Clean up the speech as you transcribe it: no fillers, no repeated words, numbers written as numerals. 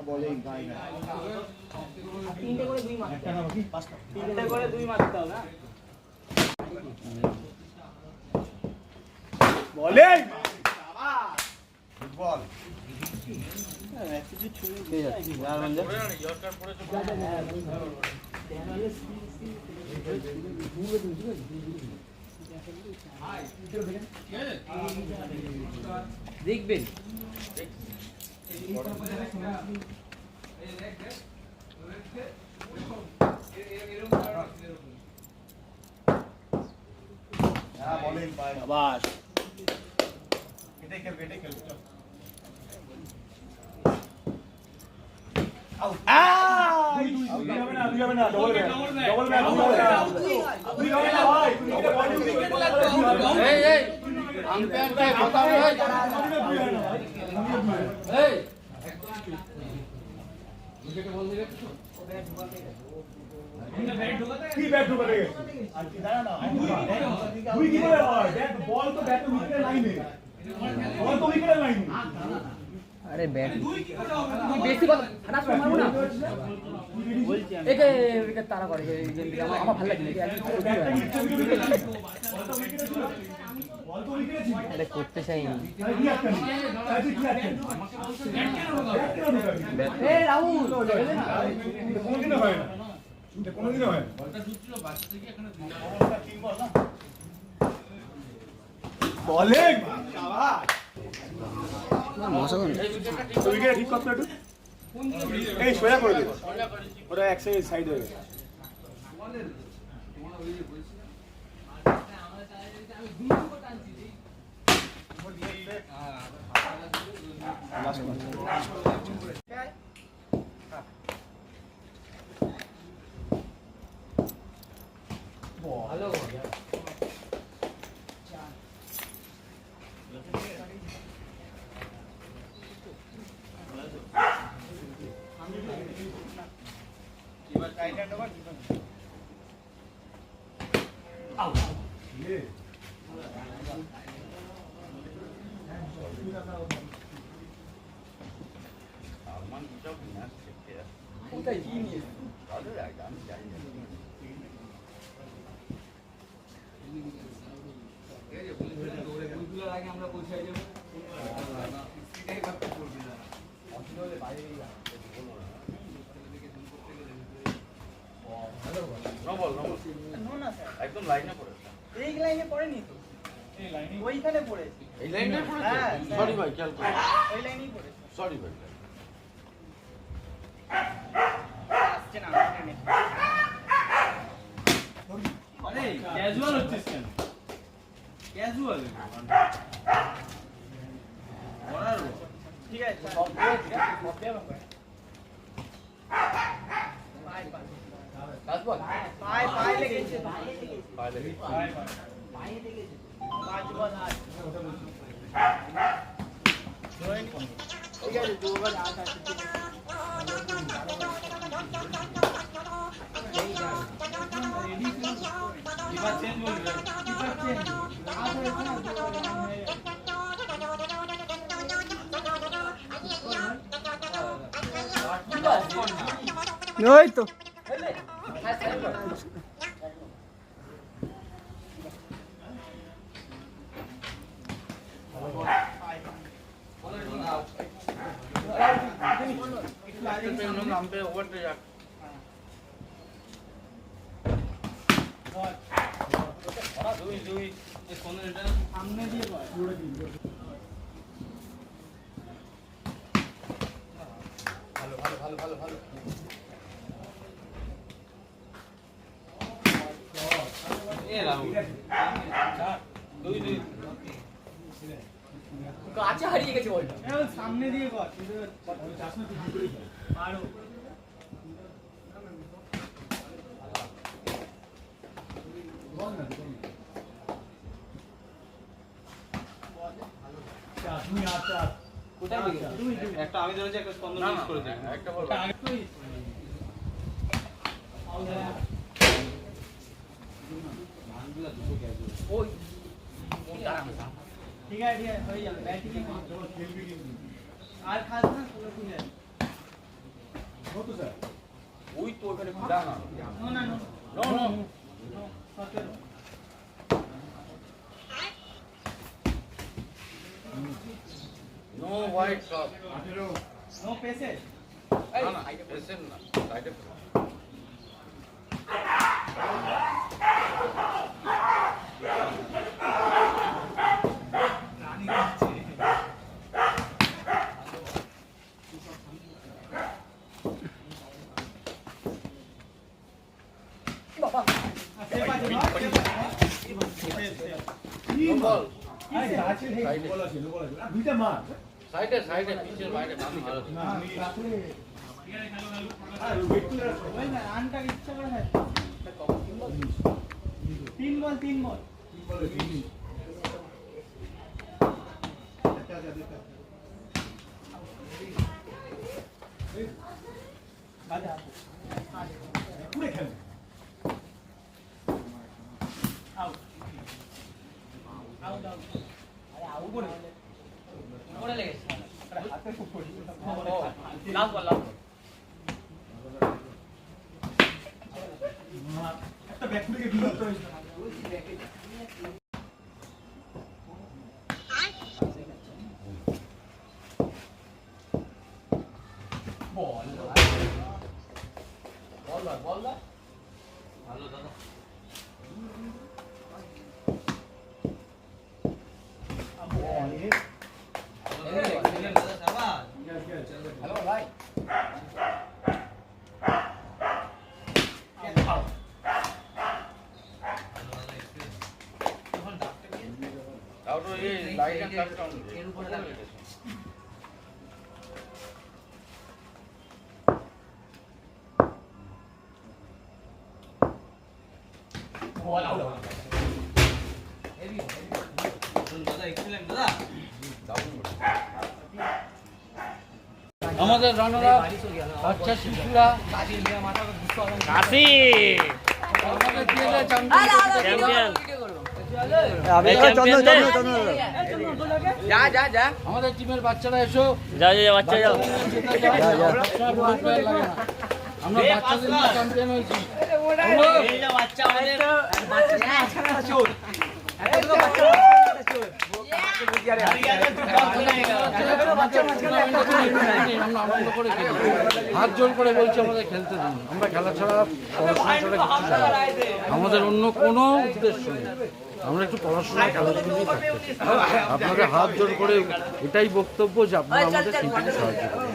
বলেই গায় না। তিনটে করে দুই মারতে একটা না বাকি পাঁচটা। তিনটে করে দুই মারতে হবে না বলেই ফুটবল কিছু ছুঁড়ে দিয়ে যাচ্ছে আর মানে ইয়র্কার পড়েছে দেখবেন বলেই পায় আবার এটাই খেলবে চল আউট দুই হবে না ডবল ব্যাট দুই হবে না ভাই এই আম্পায়ারকে কথা বল এই উইকেটে বল দিলে কি ব্যাট ঢোকাতে গেছে আর কি দাঁড়া না দুই কি করে হয় ব্যাট বল তো ব্যাট উইকেটের লাইনে বল তো উইকেটের লাইনে আরে ব্যাট বেশি কথা ফাটাস মারবো না বলছি আমি একে উইকেট তারা করে এই গেম থেকে আমার ভালো লাগে বল তো উইকেটে ছিল আরে করতে চাইনি কি একটা এ রাহুল কোনদিনও হয় না কোনদিনও হয় বলটা ঢুকছিল বাচ্চা থেকে এখানে অবস্থা ঠিক বল না বলিং শাবাশ উইকেট ঠিক করতে একটু এই সোজা করে দে ওটা এক সাইড হয়ে গেছে হ্যালো কোথায় জিনিস আগে আমরা পৌঁছাই যাবো একদম লাইনে পড়ে এই লাইনে পড়েনি তো এই লাইনে ওইখানে পড়েছে এই লাইনে পড়েছে হ্যাঁ, সরি ভাই খেয়াল করো ওই লাইনেই পড়েছে সরি ভাই আসছে না নেট আরে ক্যাজুয়াল হচ্ছিস কেন ক্যাজুয়াল করার ঠিক আছে সব দিয়ে সব দিয়ে পায়ে লেগেছে পাইলে পায়ে লেগেছে 5 বল 8 ঠিক আছে 2 বল 8 আছে এবার চেঞ্জ বলবি ওই তো নাম पे ओवर पे जा দুই এই কোন এটা সামনে দিয়ে কর ভালো এ রাহুল দুই কাছে হারিয়ে গেছে বলটা সামনে দিয়ে কর আরো কোথায় একটা আমি ধরেছি একটা স্পন্দন না মিস করে দিই একটা বল ওই ঠিক আছে হয়ে যাবে ব্যাটিং আর খাস না পুরো ঠিক আছে কত স্যার? ওই তো ওখানে খোলা না। No, no. No white cup. No পেসে না না, patient না, side এ ফেলো। কি No ball. আরে আছে হে বল আছে বল আছে দুইটা মার Side এ, পিছের বাইরে বাম ভালো। না আমি আসলে আর ওয়েট করে রাখো ওই না আনটা ইচ্ছা করে না 3 বল কি বলে দিদি বাজা পুরো খেলে আউট আউট আউট উপরে উপরে লেগেছে হাতে খুব পড়ি লাস্ট বল লাস্ট একটা ব্যাক থেকে বিরক্ত হয়েছে বল দা। ভালো দাদা। হ্যালো ভাই তাও তো এই লাইটের কাজটা এর উপরে লাগে। আমাদের রানারা বাচ্চা শিশুরা কাশি আমাদের টিএলএ চ্যাম্পিয়ন যা যা যা আমাদের টিমের বাচ্চারা এসো। যাও যাও বাচ্চা যাও আমরা বাচ্চাদের নিয়ে চ্যাম্পিয়ন হয়েছি। এই যে বাচ্চা আমাদের আমরা আনন্দ করে খেলি। হাত জোর করে বলছি আমাদের খেলতে দিন। আমরা খেলা ছাড়া পড়াশোনা ছাড়া কিছু চাই না। আমাদের অন্য কোনো উদ্দেশ্য নেই। আমরা একটু পড়াশোনা খেলাধুলা নিয়ে থাকতে চাই। আপনাদের হাত জোর করে এটাই বক্তব্য যে আপনারা আমাদের খেলতে সাহায্য করুন।